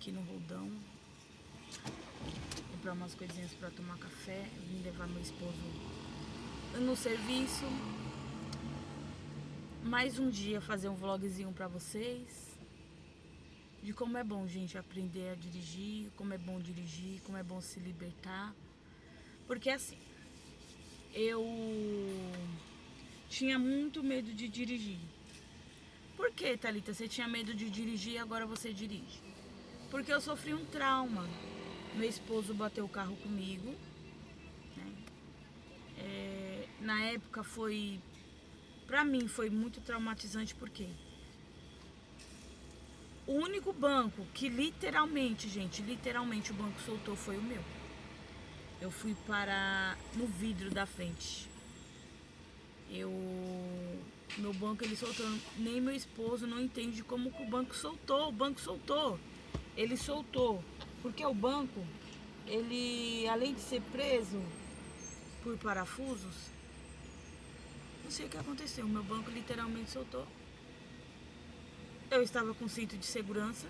aqui no Roldão. Comprar umas coisinhas pra tomar café. Vim levar meu esposo no serviço. Mais um dia fazer um vlogzinho pra vocês. De como é bom, gente, aprender a dirigir. Como é bom dirigir, como é bom se libertar. Porque assim, eu tinha muito medo de dirigir. Por que, Thalita? Você tinha medo de dirigir e agora você dirige? Porque eu sofri um trauma. Meu esposo bateu o carro comigo, né? Na época foi... Pra mim foi muito traumatizante porque o único banco que literalmente, gente, literalmente o banco soltou foi o meu. Eu fui parar no vidro da frente. Meu banco ele soltou, nem meu esposo não entende como que o banco soltou. O banco soltou, ele soltou, porque o banco, ele além de ser preso por parafusos, não sei o que aconteceu, o meu banco literalmente soltou. Eu estava com cinto de segurança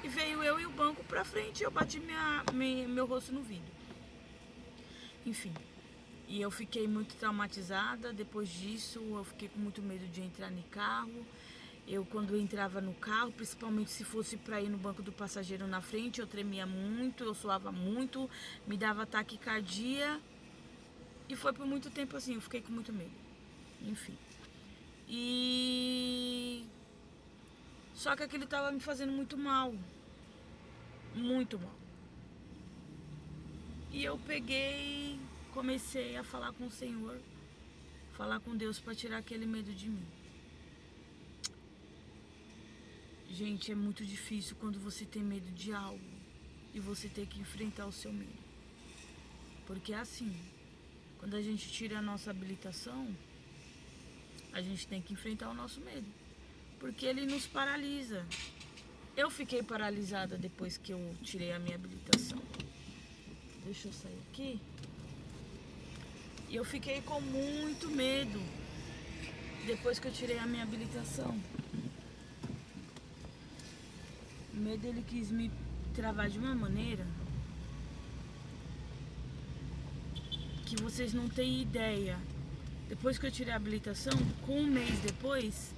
e veio eu e o banco pra frente e eu bati meu rosto no vidro. Enfim. E eu fiquei muito traumatizada. Depois disso, eu fiquei com muito medo de entrar no carro. Eu, quando eu entrava no carro, principalmente se fosse para ir no banco do passageiro na frente, eu tremia muito, eu suava muito, me dava taquicardia. E foi por muito tempo assim, eu fiquei com muito medo. Enfim. Só que aquilo estava me fazendo muito mal. Muito mal. E eu peguei... comecei a falar com o Senhor, falar com Deus para tirar aquele medo de mim. Gente, é muito difícil quando você tem medo de algo e você tem que enfrentar o seu medo. Porque é assim, quando a gente tira a nossa habilitação, a gente tem que enfrentar o nosso medo. Porque ele nos paralisa. Eu fiquei paralisada depois que eu tirei a minha habilitação. Deixa eu sair aqui. E eu fiquei com muito medo depois que eu tirei a minha habilitação. O medo, ele quis me travar de uma maneira que vocês não têm ideia. Depois que eu tirei a habilitação, com um mês depois,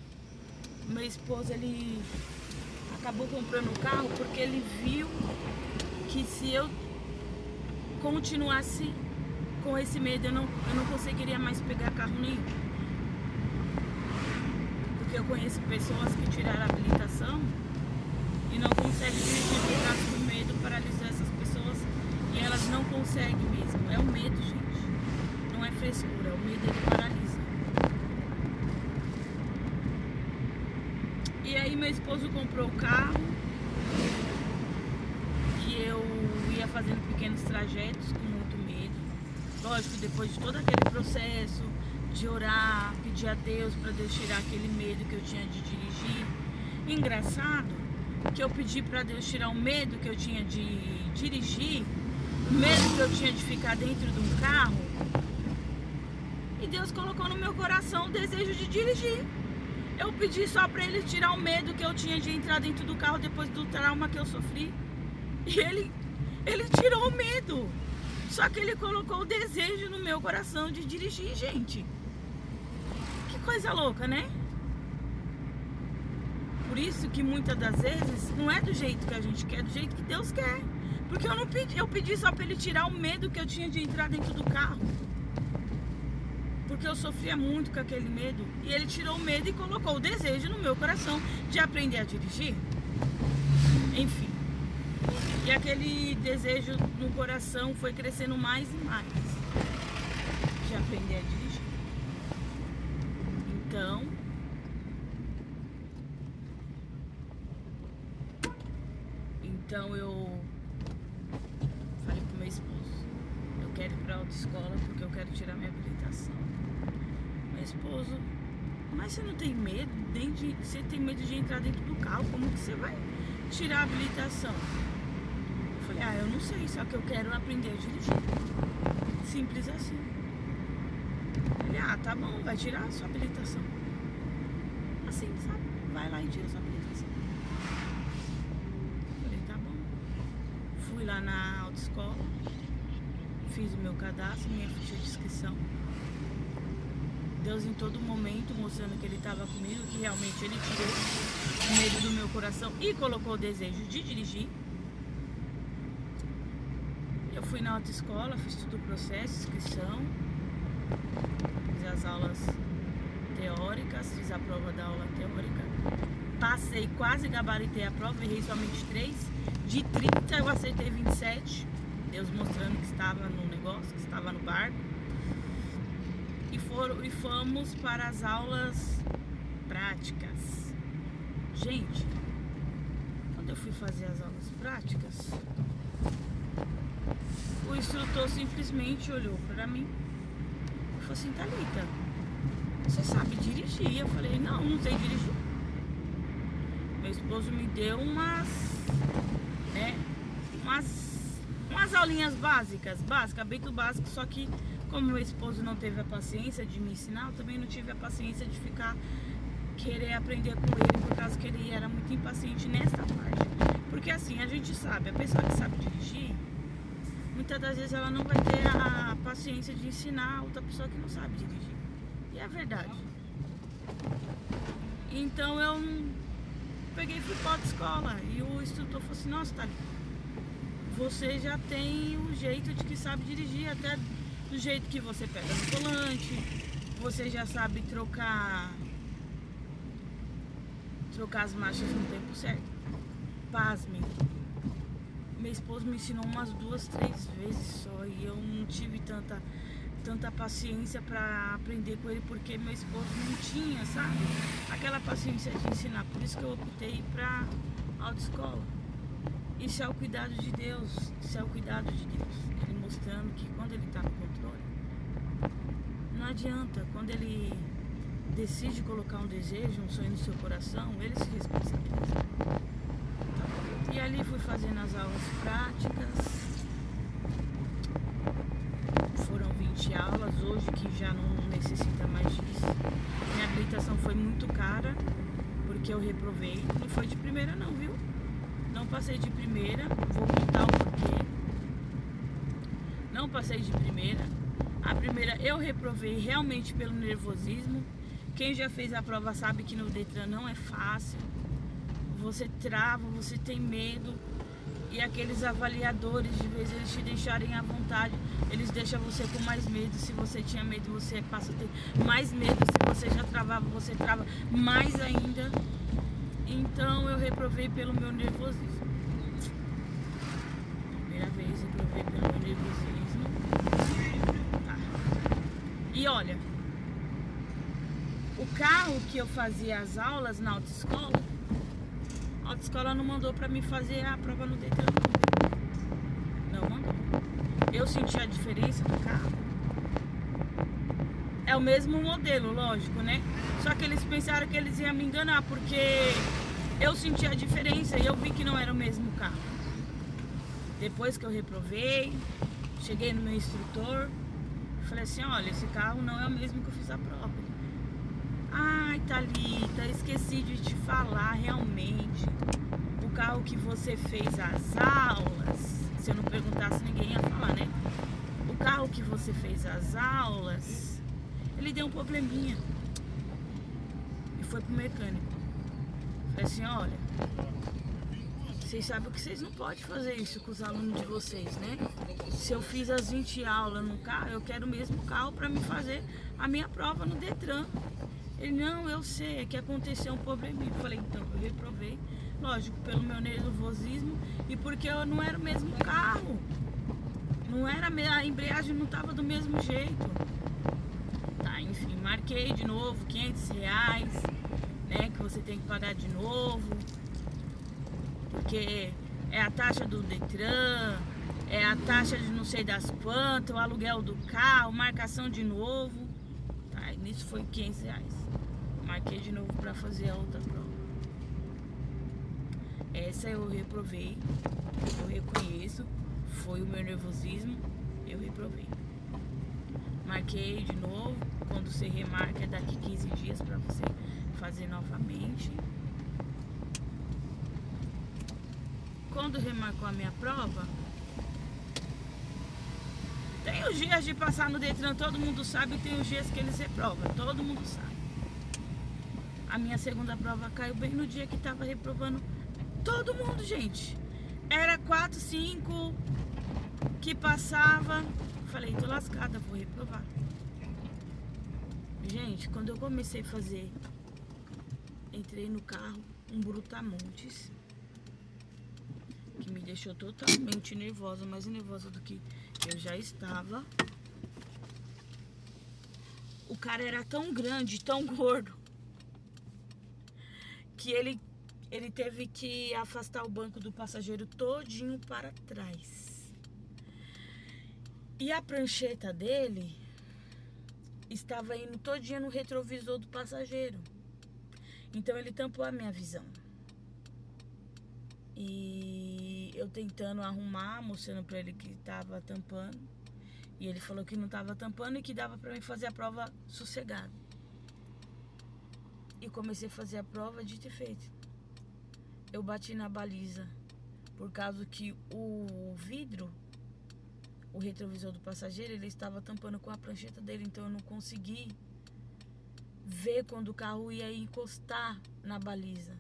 meu esposo, ele acabou comprando o carro porque ele viu que se eu continuasse com esse medo, eu não conseguiria mais pegar carro nenhum. Porque eu conheço pessoas que tiraram a habilitação e não conseguem dirigir por causa do medo, paralisou essas pessoas e elas não conseguem mesmo. É o medo, gente. Não é frescura, o medo ele paralisa. E aí meu esposo comprou o carro e eu ia fazendo pequenos trajetos com muito medo. Lógico, depois de todo aquele processo de orar, pedir a Deus para Deus tirar aquele medo que eu tinha de dirigir. Engraçado que eu pedi para Deus tirar o medo que eu tinha de dirigir, o medo que eu tinha de ficar dentro de um carro, e Deus colocou no meu coração o desejo de dirigir. Eu pedi só para Ele tirar o medo que eu tinha de entrar dentro do carro depois do trauma que eu sofri, e Ele tirou o medo. Só que Ele colocou o desejo no meu coração de dirigir, gente. Que coisa louca, né? Por isso que muitas das vezes não é do jeito que a gente quer, é do jeito que Deus quer. Porque eu não pedi, eu pedi só para Ele tirar o medo que eu tinha de entrar dentro do carro. Porque eu sofria muito com aquele medo. E Ele tirou o medo e colocou o desejo no meu coração de aprender a dirigir. Enfim. E aquele desejo no coração foi crescendo mais e mais de aprender a dirigir. Então eu falei pro meu esposo, eu quero ir pra autoescola porque eu quero tirar minha habilitação. Meu esposo, mas você não tem medo? Você tem medo de entrar dentro do carro, como que você vai tirar a habilitação? Eu falei, eu não sei, só que eu quero aprender a dirigir. Simples assim. Ele, tá bom, vai tirar a sua habilitação. Assim, sabe? Vai lá e tira a sua habilitação. Eu falei, fui lá na autoescola, fiz o meu cadastro, minha ficha de inscrição. Deus em todo momento mostrando que Ele estava comigo, que realmente Ele tirou o medo do meu coração e colocou o desejo de dirigir. Eu fui na autoescola, fiz todo o processo, inscrição, fiz as aulas teóricas, fiz a prova da aula teórica, passei, quase gabaritei a prova, errei somente 3, de 30 eu acertei 27, Deus mostrando que estava no negócio, que estava no barco, e fomos para as aulas práticas. Gente, quando eu fui fazer as aulas práticas, o instrutor simplesmente olhou para mim e falou assim: Thalita, você sabe dirigir? Eu falei: não sei dirigir. Meu esposo me deu umas aulinhas básicas, bem do básico, só que como meu esposo não teve a paciência de me ensinar, eu também não tive a paciência de querer aprender com ele, por causa que ele era muito impaciente nessa parte. Porque assim, a gente sabe, a pessoa que sabe dirigir, muitas das vezes ela não vai ter a paciência de ensinar a outra pessoa que não sabe dirigir. E é verdade. Então eu peguei e fui para a escola. E o instrutor falou assim: nossa, Thalita, você já tem o jeito de que sabe dirigir, até do jeito que você pega no volante, você já sabe trocar as marchas no tempo certo. Pasmem, meu esposo me ensinou umas 2, 3 vezes só, e eu não tive tanta paciência para aprender com ele, porque meu esposo não tinha, sabe, aquela paciência de ensinar. Por isso que eu optei para autoescola. Isso é o cuidado de Deus, Ele mostrando que quando Ele está no controle, não adianta. Quando Ele decide colocar um desejo, um sonho no seu coração, Ele se responsabiliza. E ali fui fazendo as aulas práticas, foram 20 aulas, hoje que já não necessita mais disso. Minha habilitação foi muito cara, porque eu reprovei, não foi de primeira não, viu? Não passei de primeira, vou contar o porquê. Não passei de primeira. A primeira eu reprovei realmente pelo nervosismo. Quem já fez a prova sabe que no Detran não é fácil. Você trava, você tem medo. E aqueles avaliadores, de vez eles te deixarem à vontade, eles deixam você com mais medo. Se você tinha medo, você passa a ter mais medo. Se você já travava, você trava mais ainda. Então eu reprovei pelo meu nervosismo. Primeira vez reprovei pelo meu nervosismo. Tá. E olha, o carro que eu fazia as aulas na autoescola, a autoescola não mandou pra mim fazer a prova no Detran. Não mandou. Eu senti a diferença do carro. É o mesmo modelo, lógico, né? Só que eles pensaram que eles iam me enganar, porque eu senti a diferença e eu vi que não era o mesmo carro. Depois que eu reprovei, cheguei no meu instrutor, falei assim: olha, esse carro não é o mesmo que eu fiz a prova. Ai, Thalita, esqueci de te falar, realmente, o carro que você fez as aulas, se eu não perguntasse ninguém ia falar, né? O carro que você fez as aulas, ele deu um probleminha e foi pro mecânico. Falei assim: olha, vocês sabem que vocês não podem fazer isso com os alunos de vocês, né? Se eu fiz as 20 aulas no carro, eu quero o mesmo carro para me fazer a minha prova no Detran. Ele: não, eu sei, é que aconteceu um probleminha. Eu falei: então, eu reprovei, lógico, pelo meu nervosismo e porque eu não era o mesmo carro. Não era, a embreagem não estava do mesmo jeito. Tá, enfim, marquei de novo R$500, né, que você tem que pagar de novo, porque é a taxa do Detran, é a taxa de não sei das quantas, o aluguel do carro, marcação de novo. Tá, e nisso foi R$500. Marquei de novo pra fazer a outra prova. Essa eu reprovei, eu reconheço, foi o meu nervosismo, eu reprovei. Marquei de novo, quando você remarca é daqui 15 dias pra você fazer novamente. Quando remarcou a minha prova, Tem os dias de passar no Detran, todo mundo sabe, e tem os dias que eles reprovam, todo mundo sabe. A minha segunda prova caiu bem no dia que tava reprovando todo mundo, gente. Era 4, 5 que passava. Falei, tô lascada, vou reprovar. Gente, quando eu comecei a fazer, entrei no carro, um brutamontes, que me deixou totalmente nervosa, mais nervosa do que eu já estava. O cara era tão grande, tão gordo, que ele teve que afastar o banco do passageiro todinho para trás. E a prancheta dele estava indo todinha no retrovisor do passageiro. Então ele tampou a minha visão. E eu tentando arrumar, mostrando pra ele que tava tampando. E ele falou que não tava tampando e que dava pra mim fazer a prova sossegado. E comecei a fazer a prova, dito e feito. Eu bati na baliza por causa que o vidro, o retrovisor do passageiro, ele estava tampando com a prancheta dele, então eu não consegui ver quando o carro ia encostar na baliza.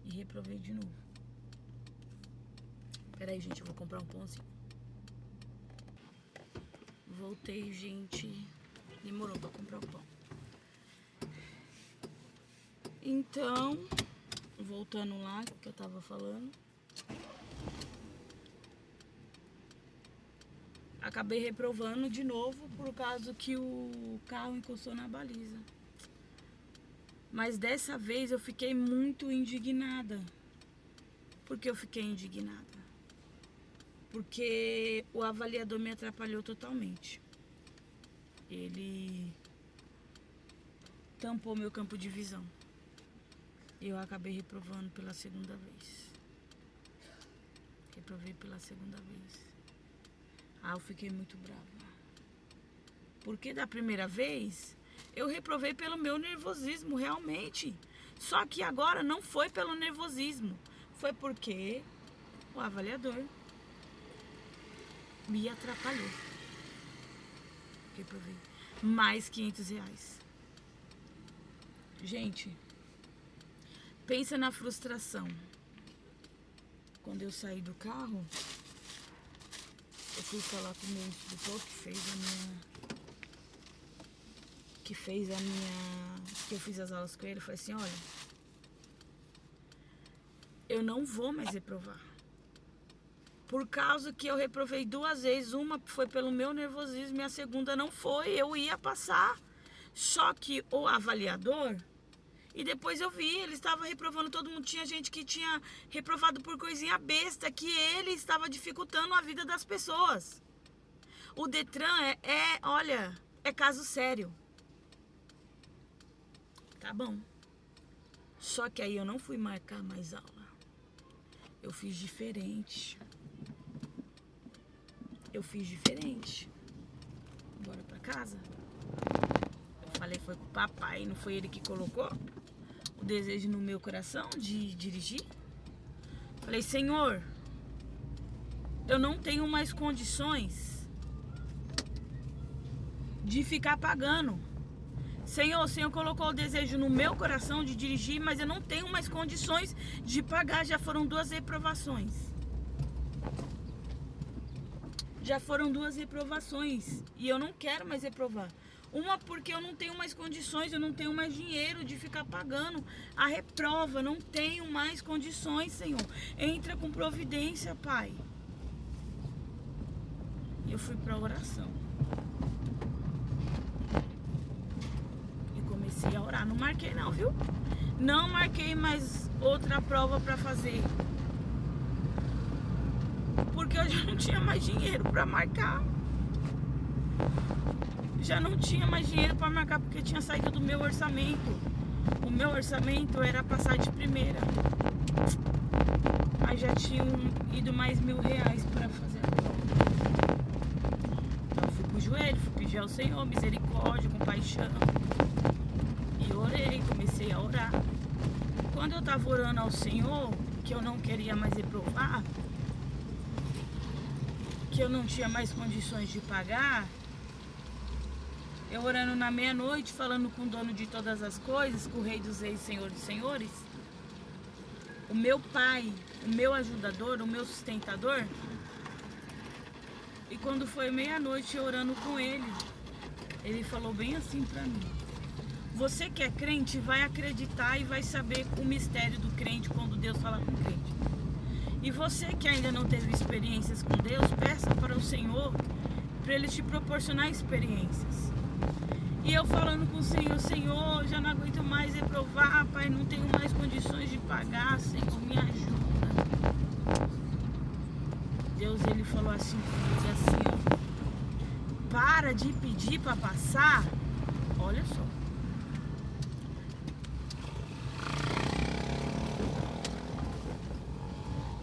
E reprovei de novo. Pera aí, gente, eu vou comprar um pãozinho. Voltei, gente. Demorou pra comprar o pão. Então, voltando lá que eu tava falando, acabei reprovando de novo por causa que o carro encostou na baliza. Mas dessa vez eu fiquei muito indignada. Por que eu fiquei indignada? Porque o avaliador me atrapalhou totalmente. Ele tampou meu campo de visão. E eu acabei reprovando pela segunda vez. Reprovei pela segunda vez. Ah, eu fiquei muito brava. Porque da primeira vez, eu reprovei pelo meu nervosismo, realmente. Só que agora não foi pelo nervosismo. Foi porque o avaliador me atrapalhou. Reprovei. Mais R$500. Gente, pensa na frustração. Quando eu saí do carro, eu fui falar com o meu instrutor que eu fiz as aulas com ele. Eu falei assim, olha, eu não vou mais reprovar. Por causa que eu reprovei 2 vezes, uma foi pelo meu nervosismo e a segunda não foi, eu ia passar. Só que o avaliador, e depois eu vi, ele estava reprovando todo mundo, tinha gente que tinha reprovado por coisinha besta, que ele estava dificultando a vida das pessoas. O Detran olha, é caso sério. Tá bom. Só que aí eu não fui marcar mais aula. Eu fiz diferente. Bora pra casa. Eu falei, foi com o papai, não foi ele que colocou o desejo no meu coração de dirigir. Falei, Senhor, eu não tenho mais condições de ficar pagando. Senhor, o Senhor colocou o desejo no meu coração de dirigir, mas eu não tenho mais condições de pagar. Já foram 2 reprovações. E eu não quero mais reprovar. Uma porque eu não tenho mais condições, eu não tenho mais dinheiro de ficar pagando a reprova. Não tenho mais condições, Senhor. Entra com providência, Pai. E eu fui pra oração. E comecei a orar. Não marquei não, viu? Não marquei mais outra prova pra fazer. Porque eu já não tinha mais dinheiro pra marcar. Porque tinha saído do meu orçamento. O meu orçamento era passar de primeira. Mas já tinham ido mais R$1.000 pra fazer a prova. Então eu fui pro joelho, fui pedir ao Senhor misericórdia, compaixão. E orei, comecei a orar. Quando eu tava orando ao Senhor, que eu não queria mais reprovar, que eu não tinha mais condições de pagar, eu orando na meia-noite, falando com o dono de todas as coisas, com o Rei dos Reis, Senhor dos Senhores, o meu pai, o meu ajudador, o meu sustentador. E quando foi meia-noite orando com ele falou bem assim pra mim: você que é crente vai acreditar e vai saber o mistério do crente quando Deus fala com o crente. E você que ainda não teve experiências com Deus, peça para o Senhor, para Ele te proporcionar experiências. E eu falando com o Senhor: Senhor, já não aguento mais reprovar, Pai, não tenho mais condições de pagar, Senhor, me ajuda. Deus, Ele falou assim, ó, para de pedir para passar. Olha só.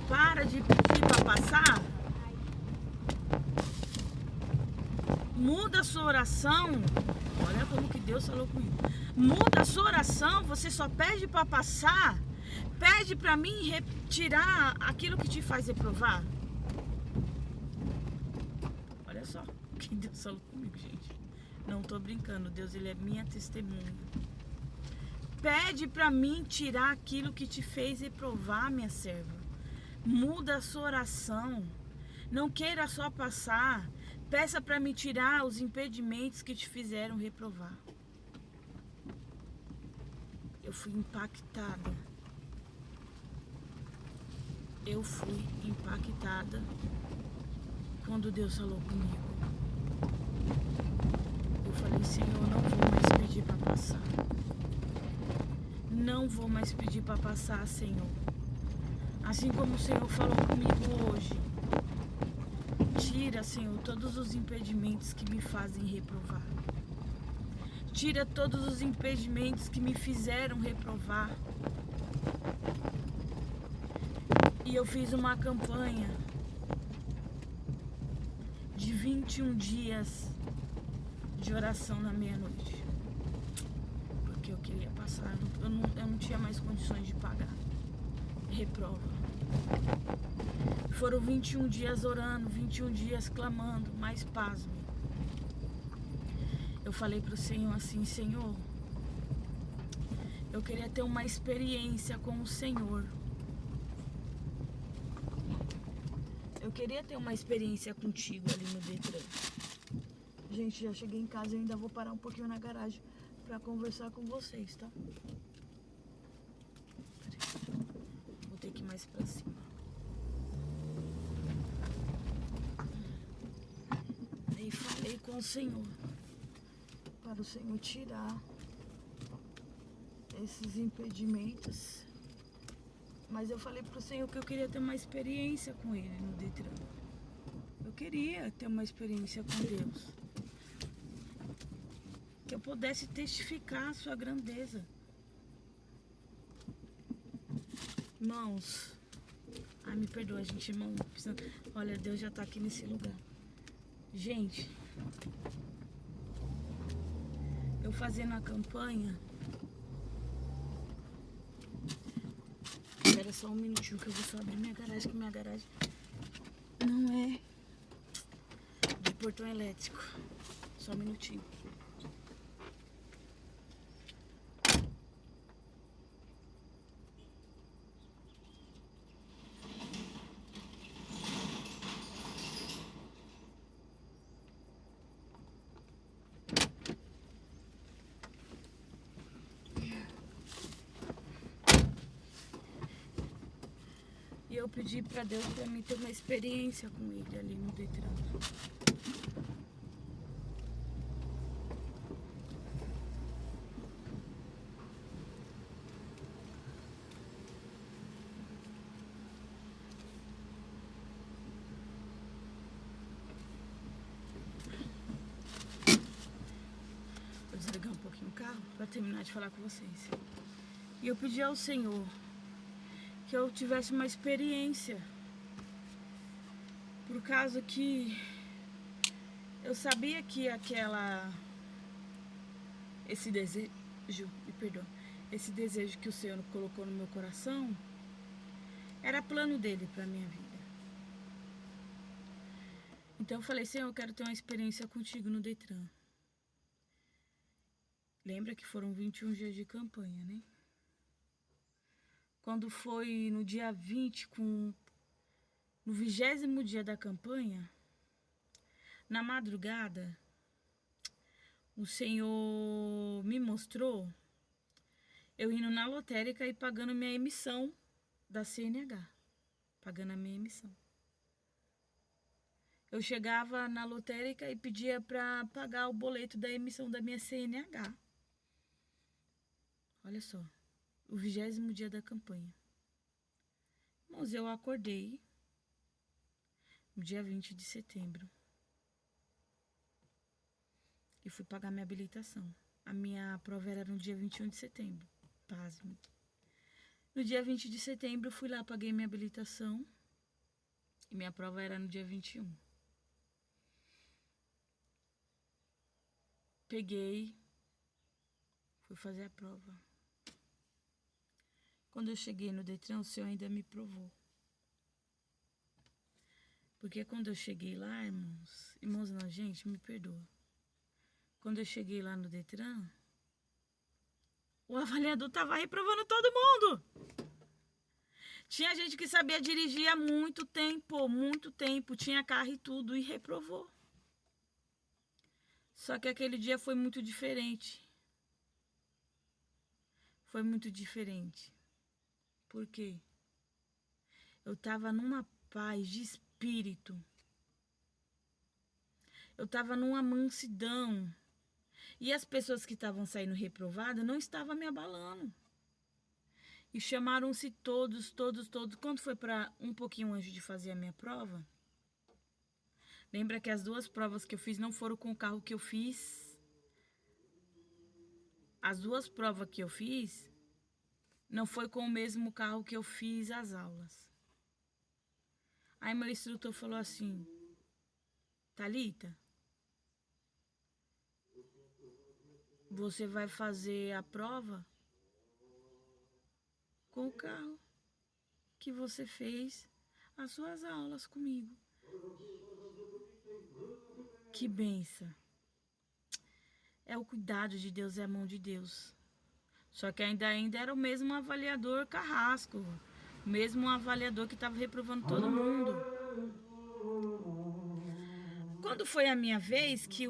Para de pedir para passar. Muda a sua oração. Olha como que Deus falou comigo. Muda a sua oração. Você só pede para passar. Pede para mim retirar aquilo que te faz reprovar. Olha só o que Deus falou comigo, gente. Não tô brincando. Deus, Ele é minha testemunha. Pede para mim tirar aquilo que te fez reprovar, minha serva. Muda a sua oração. Não queira só passar. Peça para me tirar os impedimentos que te fizeram reprovar. Eu fui impactada. Eu fui impactada quando Deus falou comigo. Eu falei: Senhor, não vou mais pedir para passar. Não vou mais pedir para passar, Senhor. Assim como o Senhor falou comigo hoje. Tira, Senhor, todos os impedimentos que me fazem reprovar. Tira todos os impedimentos que me fizeram reprovar. E eu fiz uma campanha de 21 dias de oração na meia-noite. Porque eu queria passar, eu não tinha mais condições de pagar. Reprova. Foram 21 dias orando, 21 dias clamando, mas pasme. Eu falei pro Senhor assim: Senhor, eu queria ter uma experiência com o Senhor. Eu queria ter uma experiência contigo ali no Detran. Gente, já cheguei em casa e ainda vou parar um pouquinho na garagem pra conversar com vocês, tá? Vou ter que ir mais pra cima. E falei com o Senhor, para o Senhor tirar esses impedimentos. Mas eu falei pro Senhor que eu queria ter uma experiência com Ele no Detran. Eu queria ter uma experiência com Deus. Que eu pudesse testificar a sua grandeza. Irmãos, ai, me perdoa, gente, irmão. Olha, Deus já tá aqui nesse lugar. Gente, eu fazendo a campanha. Espera só um minutinho que eu vou só abrir minha garagem, que minha garagem não é de portão elétrico. Só um minutinho. E eu pedi pra Deus pra mim ter uma experiência com Ele ali no Detran. Vou desligar um pouquinho o carro pra terminar de falar com vocês. E eu pedi ao Senhor que eu tivesse uma experiência, por causa que eu sabia que esse desejo, me perdoa, esse desejo que o Senhor colocou no meu coração era plano dele para minha vida. Então eu falei, Senhor, eu quero ter uma experiência contigo no Detran. Lembra que foram 21 dias de campanha, né? Quando foi no dia 20, no 20º dia da campanha, na madrugada, o Senhor me mostrou eu indo na lotérica e pagando minha emissão da CNH. Pagando a minha emissão. Eu chegava na lotérica e pedia para pagar o boleto da emissão da minha CNH. Olha só, o 20º dia da campanha. Mas eu acordei no dia 20 de setembro e fui pagar minha habilitação. A minha prova era no dia 21 de setembro. Pasme. No dia 20 de setembro, fui lá, paguei minha habilitação. E minha prova era no dia 21. Peguei, fui fazer a prova. Quando eu cheguei no Detran, o Senhor ainda me provou. Porque quando eu cheguei lá, irmãos não, gente, me perdoa. Quando eu cheguei lá no Detran, o avaliador tava reprovando todo mundo. Tinha gente que sabia dirigir há muito tempo, tinha carro e tudo, e reprovou. Só que aquele dia foi muito diferente. Foi muito diferente. Por quê? Eu tava numa paz de espírito. Eu tava numa mansidão. E as pessoas que estavam saindo reprovadas não estavam me abalando. E chamaram-se todos. Quando foi para um pouquinho antes de fazer a minha prova, lembra que as 2 provas que eu fiz não foram com o carro que eu fiz? As 2 provas que eu fiz não foi com o mesmo carro que eu fiz as aulas. Aí meu instrutor falou assim, Thalita, você vai fazer a prova com o carro que você fez as suas aulas comigo. Que benção. É o cuidado de Deus, é a mão de Deus. Só que ainda era o mesmo avaliador carrasco. O mesmo avaliador que estava reprovando todo mundo. Quando foi a minha vez que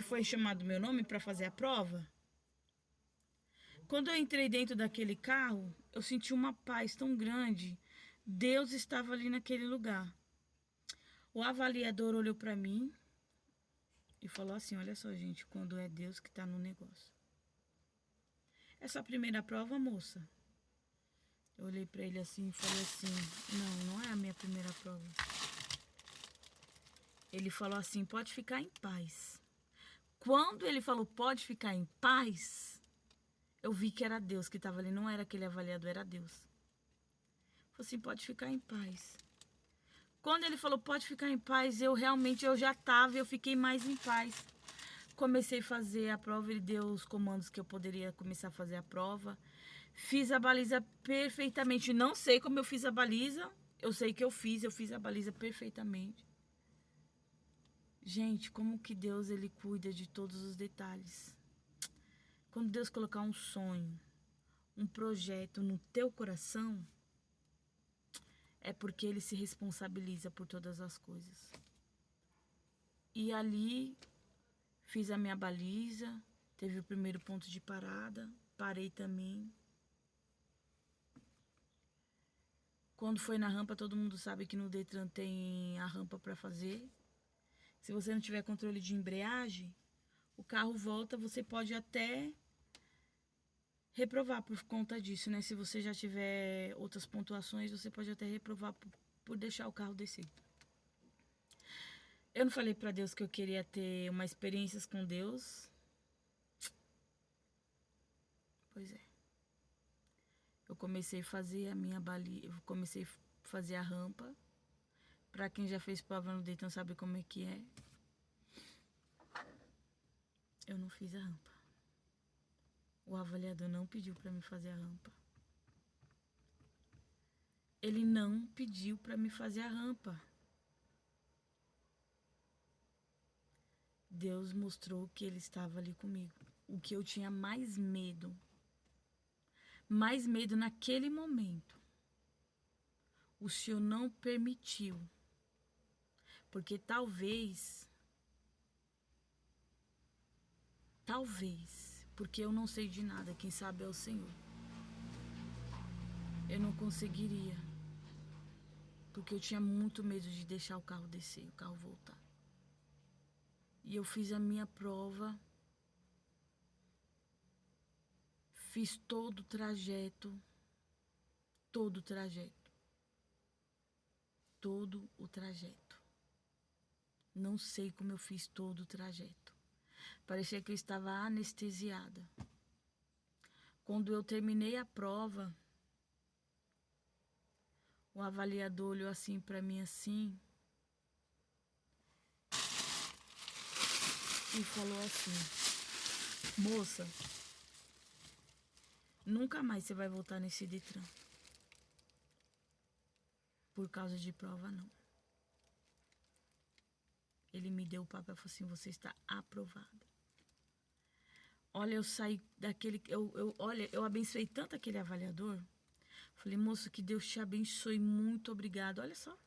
foi chamado meu nome para fazer a prova, quando eu entrei dentro daquele carro, eu senti uma paz tão grande. Deus estava ali naquele lugar. O avaliador olhou para mim e falou assim, olha só, gente, quando é Deus que está no negócio. Essa primeira prova, moça. Eu olhei para ele assim e falei assim, não é a minha primeira prova. Ele falou assim, pode ficar em paz. Quando ele falou, pode ficar em paz, eu vi que era Deus que estava ali, não era aquele avaliador, era Deus. Falei assim, pode ficar em paz. Quando ele falou, pode ficar em paz, eu já estava, eu fiquei mais em paz. Comecei a fazer a prova, ele deu os comandos que eu poderia começar a fazer a prova. Fiz a baliza perfeitamente. Não sei como eu fiz a baliza, eu sei que eu fiz a baliza perfeitamente. Gente, como que Deus, ele cuida de todos os detalhes. Quando Deus colocar um sonho, um projeto no teu coração, é porque ele se responsabiliza por todas as coisas. E ali fiz a minha baliza, teve o primeiro ponto de parada, parei também. Quando foi na rampa, todo mundo sabe que no Detran tem a rampa para fazer. Se você não tiver controle de embreagem, o carro volta, você pode até reprovar por conta disso, né? Se você já tiver outras pontuações, você pode até reprovar por deixar o carro descer. Eu não falei para Deus que eu queria ter uma experiência com Deus. Pois é. Eu comecei a fazer a minha baliza, eu comecei a fazer a rampa. Para quem já fez prova no Detran sabe como é que é. Eu não fiz a rampa. O avaliador não pediu para me fazer a rampa. Ele não pediu para me fazer a rampa. Deus mostrou que Ele estava ali comigo. O que eu tinha mais medo naquele momento, o Senhor não permitiu. Porque talvez, porque eu não sei de nada, quem sabe é o Senhor. Eu não conseguiria, porque eu tinha muito medo de deixar o carro descer, o carro voltar. E eu fiz a minha prova, fiz todo o trajeto, Não sei como eu fiz todo o trajeto. Parecia que eu estava anestesiada. Quando eu terminei a prova, o avaliador olhou assim pra mim assim e falou assim: moça, nunca mais você vai voltar nesse Detran. Por causa de prova, não. Ele me deu o papel e falou assim: você está aprovada. Olha, eu saí daquele... Olha, eu abençoei tanto aquele avaliador. Falei, moço, que Deus te abençoe. Muito obrigado. Olha só.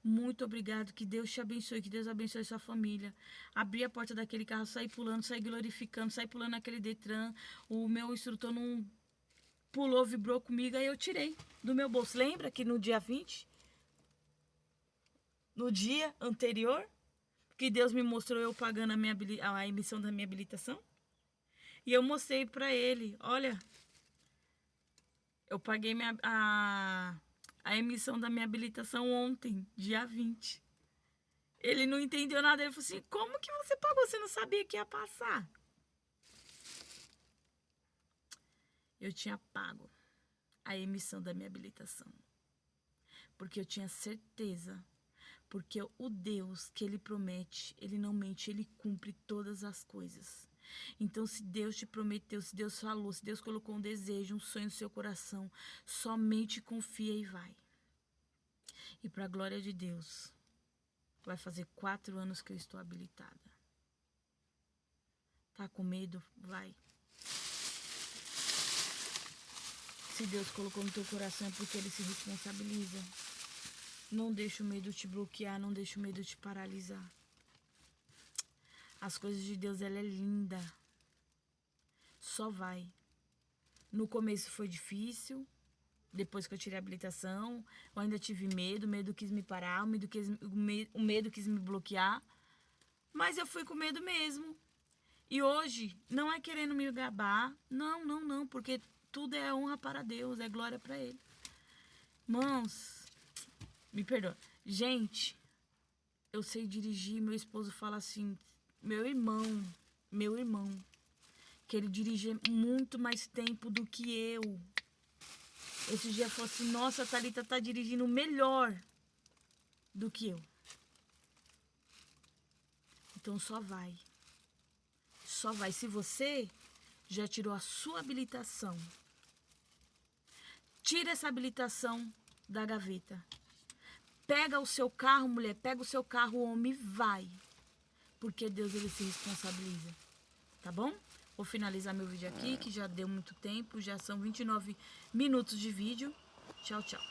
Muito obrigado. Que Deus te abençoe. Que Deus abençoe sua família. Abri a porta daquele carro, saí pulando, saí glorificando, saí pulando naquele Detran. O meu instrutor não pulou, vibrou comigo. Aí eu tirei do meu bolso. Lembra que no dia 20, no dia anterior, que Deus me mostrou eu pagando a emissão da minha habilitação? E eu mostrei pra ele, olha, eu paguei a emissão da minha habilitação ontem, dia 20. Ele não entendeu nada, ele falou assim, como que você pagou? Você não sabia que ia passar? Eu tinha pago a emissão da minha habilitação, porque eu tinha certeza, porque o Deus que Ele promete, Ele não mente, Ele cumpre todas as coisas. Então, se Deus te prometeu, se Deus falou, se Deus colocou um desejo, um sonho no seu coração, somente confia e vai. E para a glória de Deus, vai fazer 4 anos que eu estou habilitada. Tá com medo? Vai. Se Deus colocou no teu coração é porque Ele se responsabiliza. Não deixa o medo te bloquear, não deixa o medo te paralisar. As coisas de Deus, ela é linda. Só vai. No começo foi difícil. Depois que eu tirei a habilitação, eu ainda tive medo. O medo quis me parar, o medo quis me bloquear. Mas eu fui com medo mesmo. E hoje, não é querendo me gabar. Não. Porque tudo é honra para Deus, é glória para Ele. Irmãos, me perdoa. Gente, eu sei dirigir. Meu esposo fala assim, meu irmão, que ele dirige muito mais tempo do que eu. Esse dia falou assim, nossa, a Thalita tá dirigindo melhor do que eu. Então só vai. Só vai. Se você já tirou a sua habilitação, tira essa habilitação da gaveta. Pega o seu carro, mulher, pega o seu carro, homem, e vai. Porque Deus, Ele se responsabiliza. Tá bom? Vou finalizar meu vídeo aqui, que já deu muito tempo. Já são 29 minutos de vídeo. Tchau, tchau.